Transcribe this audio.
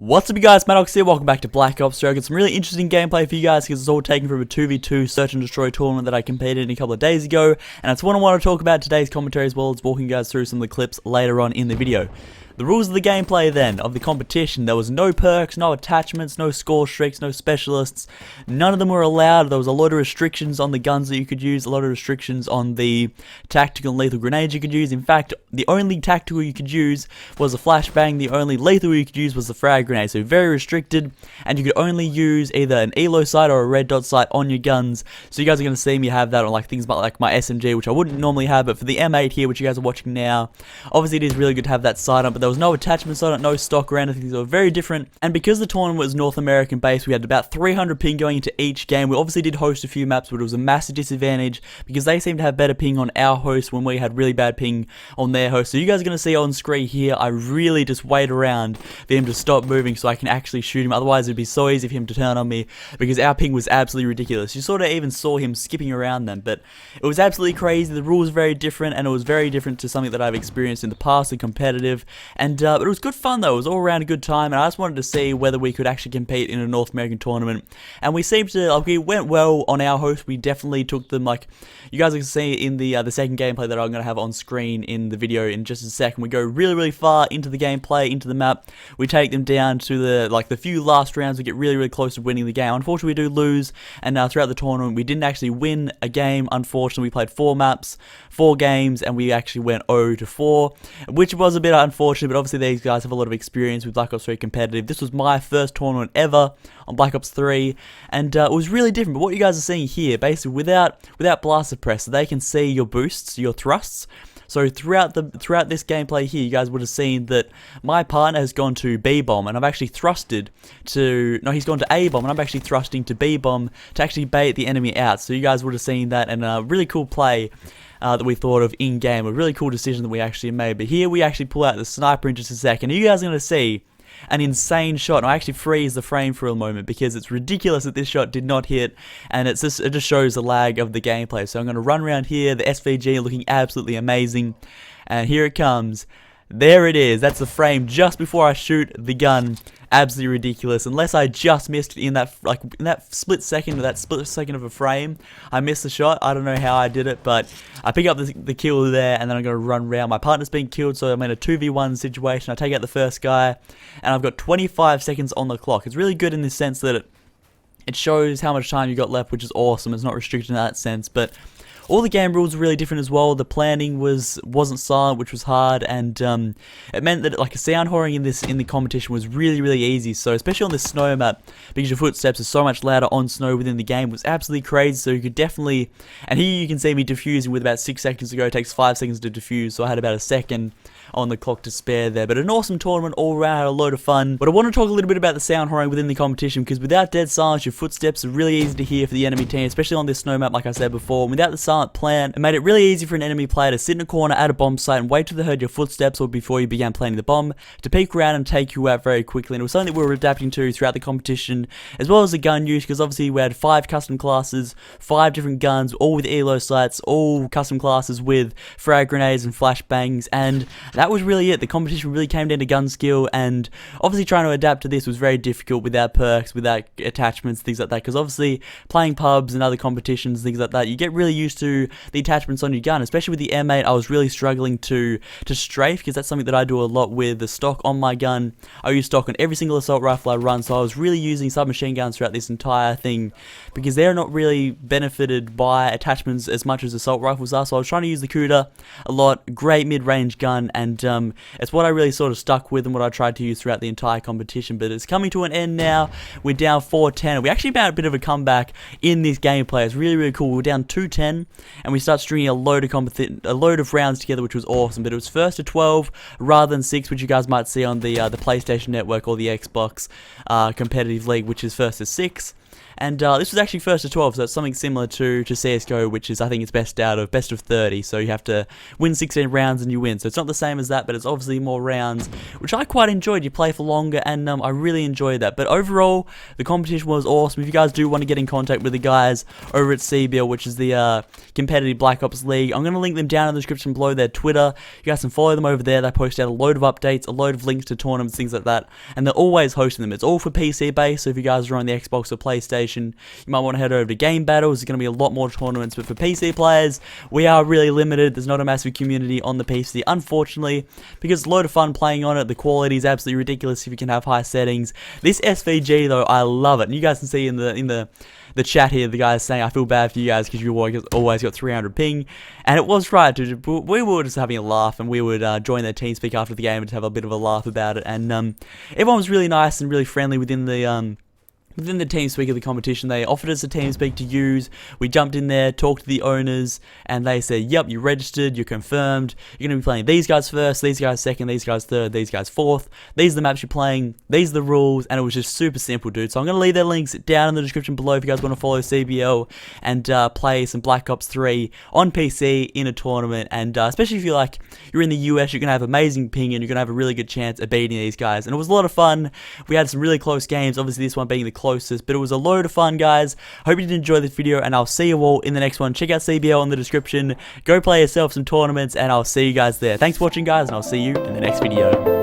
What's up you guys, Maddox here, welcome back to Black Ops 3. I got some really interesting gameplay for you guys because it's all taken from a 2v2 search and destroy tournament that I competed in a couple of days ago, and it's what I want to talk about today's commentary as well as walking you guys through some of the clips later on in the video. The rules of the gameplay then, of the competition, there was no perks, no attachments, no score streaks, no specialists, none of them were allowed. There was a lot of restrictions on the guns that you could use, a lot of restrictions on the tactical and lethal grenades you could use. In fact, the only tactical you could use was a flashbang, the only lethal you could use was the frag grenade, so very restricted, and you could only use either an elo sight or a red dot sight on your guns. So you guys are going to see me have that on like things like my SMG, which I wouldn't normally have, but for the M8 here, which you guys are watching now, obviously it is really good to have that sight on, but there was no attachments on it, no stock or anything, so they were very different. And because the tournament was North American based, we had about 300 ping going into each game. We obviously did host a few maps, but it was a massive disadvantage because they seemed to have better ping on our host when we had really bad ping on their host. So you guys are going to see on screen here, I really just wait around for him to stop moving so I can actually shoot him. Otherwise it'd be so easy for him to turn on me because our ping was absolutely ridiculous. You sort of even saw him skipping around them, but it was absolutely crazy. The rules were very different, and it was very different to something that I've experienced in the past, and competitive, and but it was good fun though. It was all around a good time, and I just wanted to see whether we could actually compete in a North American tournament, and we seemed to, like, we went well on our host. We definitely took them, like you guys can see in the second gameplay that I'm going to have on screen in the video in just a second. We go really far into the gameplay, into the map. We take them down to the few last rounds. We get really close to winning the game. Unfortunately we do lose, and throughout the tournament we didn't actually win a game. Unfortunately we played 4 maps, 4 games, and we actually went 0-4, which was a bit unfortunate, but obviously these guys have a lot of experience with Black Ops 3 competitive. This was my first tournament ever on Black Ops 3, and it was really different. But what you guys are seeing here, basically without blast suppressor, they can see your boosts, your thrusts. So throughout this gameplay here, you guys would have seen that my partner has gone to B-bomb, and I've actually thrusted to, no, he's gone to A-bomb, and I'm actually thrusting to B-bomb to actually bait the enemy out. So you guys would have seen that, and a really cool play that we thought of in-game, a really cool decision that we actually made. But here we actually pull out the sniper in just a second. You guys are going to see an insane shot, and I actually freeze the frame for a moment because it's ridiculous that this shot did not hit, and it just shows the lag of the gameplay. So I'm going to run around here, the SVG looking absolutely amazing, and here it comes. There it is. That's the frame just before I shoot the gun. Absolutely ridiculous. Unless I just missed in that split second of a frame, I missed the shot. I don't know how I did it, but I pick up the kill there, and then I'm going to run around. My partner's being killed, so I'm in a 2v1 situation. I take out the first guy, and I've got 25 seconds on the clock. It's really good in the sense that it shows how much time you got left, which is awesome. It's not restricted in that sense, but all the game rules were really different as well. The planning wasn't silent, which was hard, and it meant that like a sound whoring in the competition was really easy. So especially on the snow map, because your footsteps are so much louder on snow within the game, was absolutely crazy. So you could definitely, and here you can see me defusing with about 6 seconds to go. It takes 5 seconds to defuse, so I had about a second on the clock to spare there. But an awesome tournament all around, had a load of fun. But I want to talk a little bit about the sound whoring within the competition, because without dead silence, your footsteps are really easy to hear for the enemy team, especially on this snow map, like I said before. And without the silent plan, it made it really easy for an enemy player to sit in a corner at a bomb site and wait till they heard your footsteps or before you began planting the bomb to peek around and take you out very quickly. And it was something that we were adapting to throughout the competition, as well as the gun use, because obviously we had 5 custom classes, 5 different guns, all with elo sights, all custom classes with frag grenades and flashbangs, and that was really it. The competition really came down to gun skill, and obviously trying to adapt to this was very difficult without perks, without attachments, things like that, because obviously playing pubs and other competitions, things like that, you get really used to the attachments on your gun. Especially with the M8, I was really struggling to strafe, because that's something that I do a lot with the stock on my gun. I use stock on every single assault rifle I run, so I was really using submachine guns throughout this entire thing, because they're not really benefited by attachments as much as assault rifles are. So I was trying to use the Cuda a lot. Great mid-range gun, and it's what I really sort of stuck with and what I tried to use throughout the entire competition. But it's coming to an end now. We're down 4-10. We actually made a bit of a comeback in this gameplay. It's really cool. We're down 2-10, and we start stringing a load of rounds together, which was awesome. But it was first to 12 rather than 6, which you guys might see on the PlayStation Network or the Xbox competitive league, which is first to 6. And this was actually first to 12, so it's something similar to CSGO, which is, I think it's best of 30, so you have to win 16 rounds and you win. So it's not the same as that, but it's obviously more rounds, which I quite enjoyed. You play for longer, and I really enjoyed that. But overall, the competition was awesome. If you guys do want to get in contact with the guys over at CBL, which is the competitive Black Ops League, I'm going to link them down in the description below, their Twitter. You guys can follow them over there. They post out a load of updates, a load of links to tournaments, things like that, and they're always hosting them. It's all for PC based, so if you guys are on the Xbox or PlayStation, you might want to head over to Game Battles. There's going to be a lot more tournaments, but for PC players, we are really limited. There's not a massive community on the PC, unfortunately, because it's a load of fun playing on it. The quality is absolutely ridiculous if you can have high settings. This SVG, though, I love it, and you guys can see in the chat here, the guys saying, I feel bad for you guys because you always got 300 ping, and it was right, dude. We were just having a laugh, and we would join their TeamSpeak after the game and have a bit of a laugh about it, and everyone was really nice and really friendly within the TeamSpeak of the competition. They offered us a TeamSpeak to use. We jumped in there, talked to the owners, and they said, yep, you're registered, you're confirmed, you're going to be playing these guys first, these guys second, these guys third, these guys fourth, these are the maps you're playing, these are the rules, and it was just super simple, dude. So I'm going to leave their links down in the description below if you guys want to follow CBL and play some Black Ops 3 on PC in a tournament, and especially if you're in the US, you're going to have amazing ping, and you're going to have a really good chance at beating these guys, and it was a lot of fun. We had some really close games, obviously this one being the closest, but it was a load of fun, guys. Hope you did enjoy this video, and I'll see you all in the next one. Check out CBL in the description, go play yourself some tournaments, and I'll see you guys there. Thanks for watching, guys, and I'll see you in the next video.